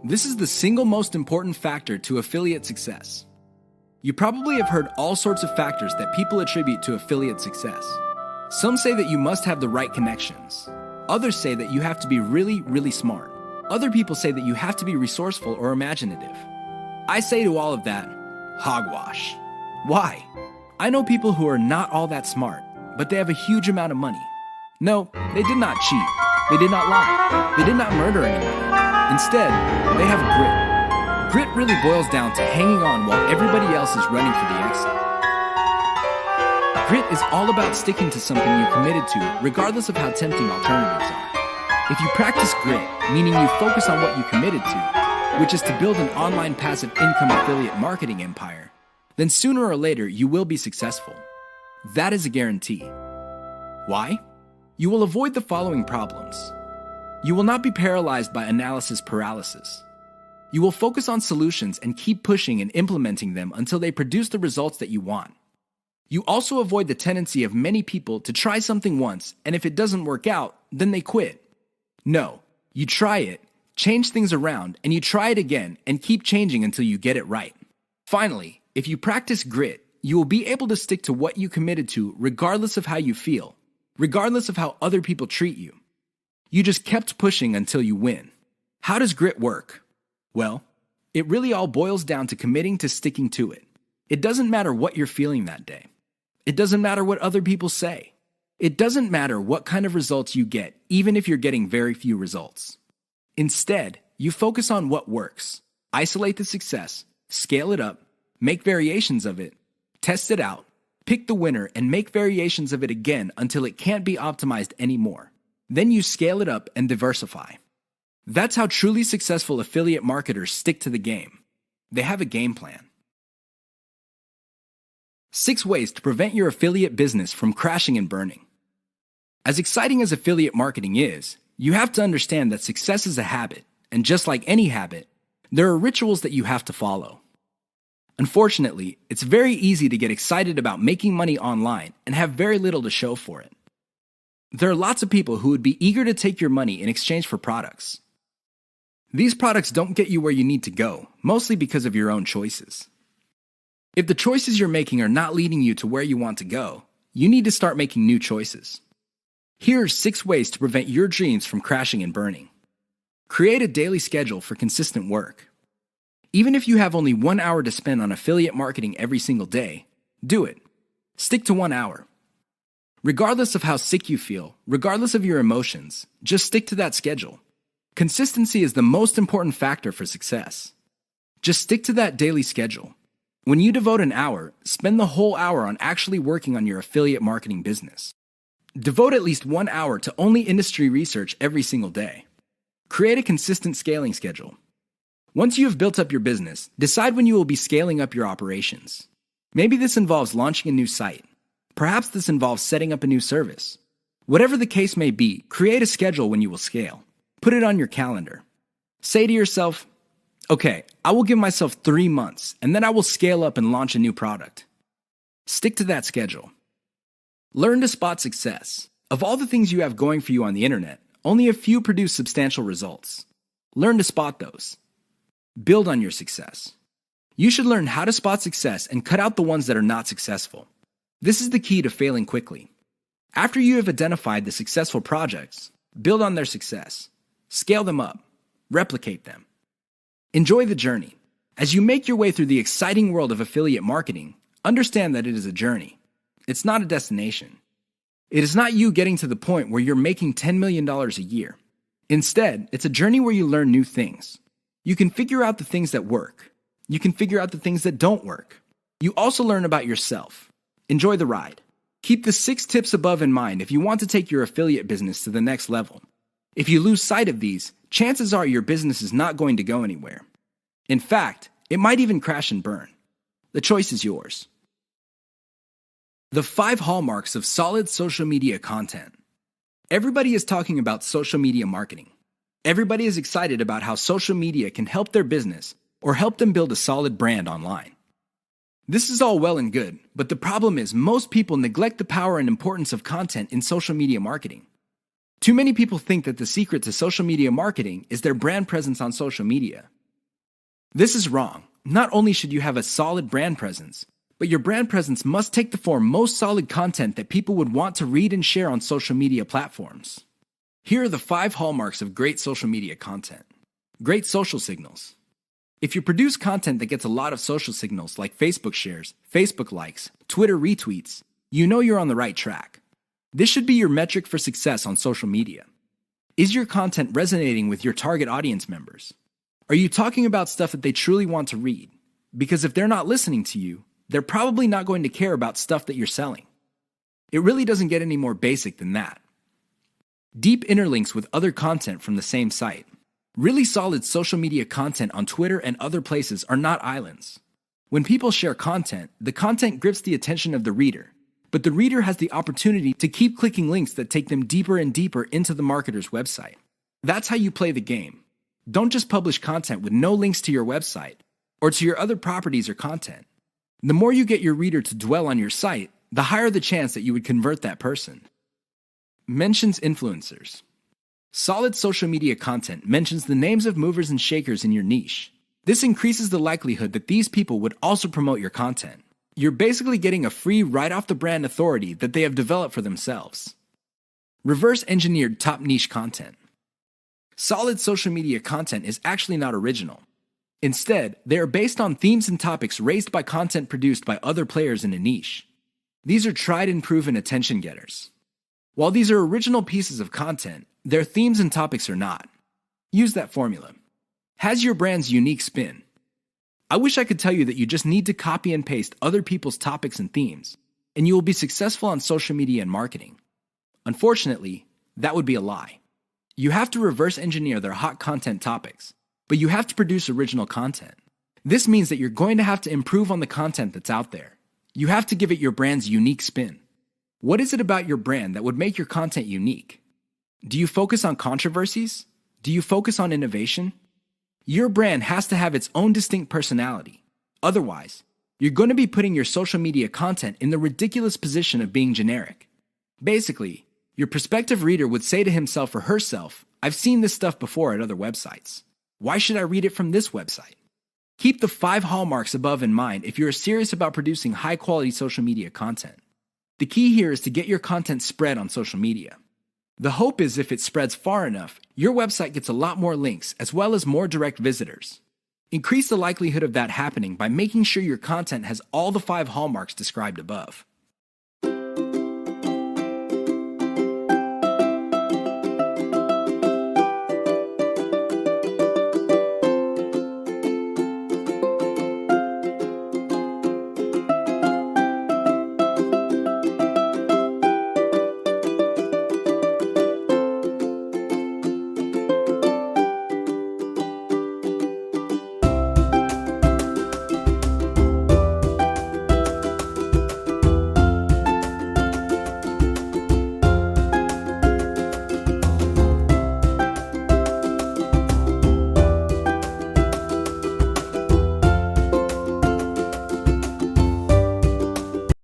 This is the single most important factor to affiliate success. You probably have heard all sorts of factors that people attribute to affiliate success. Some say that you must have the right connections. Others say that you have to be really smart. Other people say that you have to be resourceful or imaginative. I say to all of that, hogwash. Why? I know people who are not all that smart, but they have a huge amount of money. No, they did not cheat. They did not lie. They did not murder anyone. Instead, they have grit. Grit really boils down to hanging on while everybody else is running for the exit. Grit is all about sticking to something you committed to, regardless of how tempting alternatives are. If you practice grit, meaning you focus on what you committed to, which is to build an online passive income affiliate marketing empire, then sooner or later you will be successful. That is a guarantee. Why? You will avoid the following problems. You will not be paralyzed by analysis paralysis. You will focus on solutions and keep pushing and implementing them until they produce the results that you want. You also avoid the tendency of many people to try something once, and if it doesn't work out, then they quit. No, you try it, change things around, and you try it again and keep changing until you get it right. Finally, if you practice grit, you will be able to stick to what you committed to regardless of how you feel, regardless of how other people treat you. You just kept pushing until you win. How does grit work? Well, it really all boils down to committing to sticking to it. It doesn't matter what you're feeling that day. It doesn't matter what other people say. It doesn't matter what kind of results you get, even if you're getting very few results. Instead, you focus on what works. Isolate the success, scale it up, make variations of it, test it out, pick the winner, and make variations of it again until it can't be optimized anymore. Then you scale it up and diversify. That's how truly successful affiliate marketers stick to the game. They have a game plan. 6 ways to prevent your affiliate business from crashing and burning. As exciting as affiliate marketing is, you have to understand that success is a habit, and just like any habit, there are rituals that you have to follow. Unfortunately, it's very easy to get excited about making money online and have very little to show for it. There are lots of people who would be eager to take your money in exchange for products. These products don't get you where you need to go, mostly because of your own choices. If the choices you're making are not leading you to where you want to go, you need to start making new choices. Here are 6 ways to prevent your dreams from crashing and burning. Create a daily schedule for consistent work. Even if you have only 1 hour to spend on affiliate marketing every single day, do it. Stick to 1 hour. Regardless of how sick you feel, regardless of your emotions, just stick to that schedule. Consistency is the most important factor for success. Just stick to that daily schedule. When you devote an hour, spend the whole hour on actually working on your affiliate marketing business. Devote at least 1 hour to only industry research every single day. Create a consistent scaling schedule. Once you have built up your business, decide when you will be scaling up your operations. Maybe this involves launching a new site. Perhaps this involves setting up a new service. Whatever the case may be, create a schedule when you will scale. Put it on your calendar. Say to yourself, okay, I will give myself 3 months, and then I will scale up and launch a new product. Stick to that schedule. Learn to spot success. Of all the things you have going for you on the internet, only a few produce substantial results. Learn to spot those. Build on your success. You should learn how to spot success and cut out the ones that are not successful. This is the key to failing quickly. After you have identified the successful projects, build on their success. Scale them up. Replicate them. Enjoy the journey. As you make your way through the exciting world of affiliate marketing, understand that it is a journey. It's not a destination. It is not you getting to the point where you're making $10 million a year. Instead, it's a journey where you learn new things. You can figure out the things that work. You can figure out the things that don't work. You also learn about yourself. Enjoy the ride. Keep the 6 tips above in mind if you want to take your affiliate business to the next level. If you lose sight of these, chances are your business is not going to go anywhere. In fact, it might even crash and burn. The choice is yours. The 5 hallmarks of solid social media content. Everybody is talking about social media marketing. Everybody is excited about how social media can help their business or help them build a solid brand online. This is all well and good, but the problem is most people neglect the power and importance of content in social media marketing. Too many people think that the secret to social media marketing is their brand presence on social media. This is wrong. Not only should you have a solid brand presence, but your brand presence must take the form most solid content that people would want to read and share on social media platforms. Here are the 5 hallmarks of great social media content. Great social signals. If you produce content that gets a lot of social signals like Facebook shares, Facebook likes, Twitter retweets, you know you're on the right track. This should be your metric for success on social media. Is your content resonating with your target audience members? Are you talking about stuff that they truly want to read? Because if they're not listening to you, they're probably not going to care about stuff that you're selling. It really doesn't get any more basic than that. Deep interlinks with other content from the same site. Really solid social media content on Twitter and other places are not islands. When people share content, the content grips the attention of the reader, but the reader has the opportunity to keep clicking links that take them deeper and deeper into the marketer's website. That's how you play the game. Don't just publish content with no links to your website or to your other properties or content. The more you get your reader to dwell on your site, the higher the chance that you would convert that person. Mentions influencers. Solid social media content mentions the names of movers and shakers in your niche. This increases the likelihood that these people would also promote your content. You're basically getting a free right-off-the-brand authority that they have developed for themselves. Reverse-engineered top niche content. Solid social media content is actually not original. Instead, they are based on themes and topics raised by content produced by other players in a niche. These are tried and proven attention getters. While these are original pieces of content, their themes and topics are not. Use that formula. Has your brand's unique spin. I wish I could tell you that you just need to copy and paste other people's topics and themes, and you will be successful on social media and marketing. Unfortunately, that would be a lie. You have to reverse engineer their hot content topics, but you have to produce original content. This means that you're going to have to improve on the content that's out there. You have to give it your brand's unique spin. What is it about your brand that would make your content unique? Do you focus on controversies? Do you focus on innovation? Your brand has to have its own distinct personality. Otherwise, you're going to be putting your social media content in the ridiculous position of being generic. Basically, your prospective reader would say to himself or herself, "I've seen this stuff before at other websites. Why should I read it from this website?" Keep the 5 hallmarks above in mind if you're serious about producing high-quality social media content. The key here is to get your content spread on social media. The hope is if it spreads far enough, your website gets a lot more links as well as more direct visitors. Increase the likelihood of that happening by making sure your content has all the 5 hallmarks described above.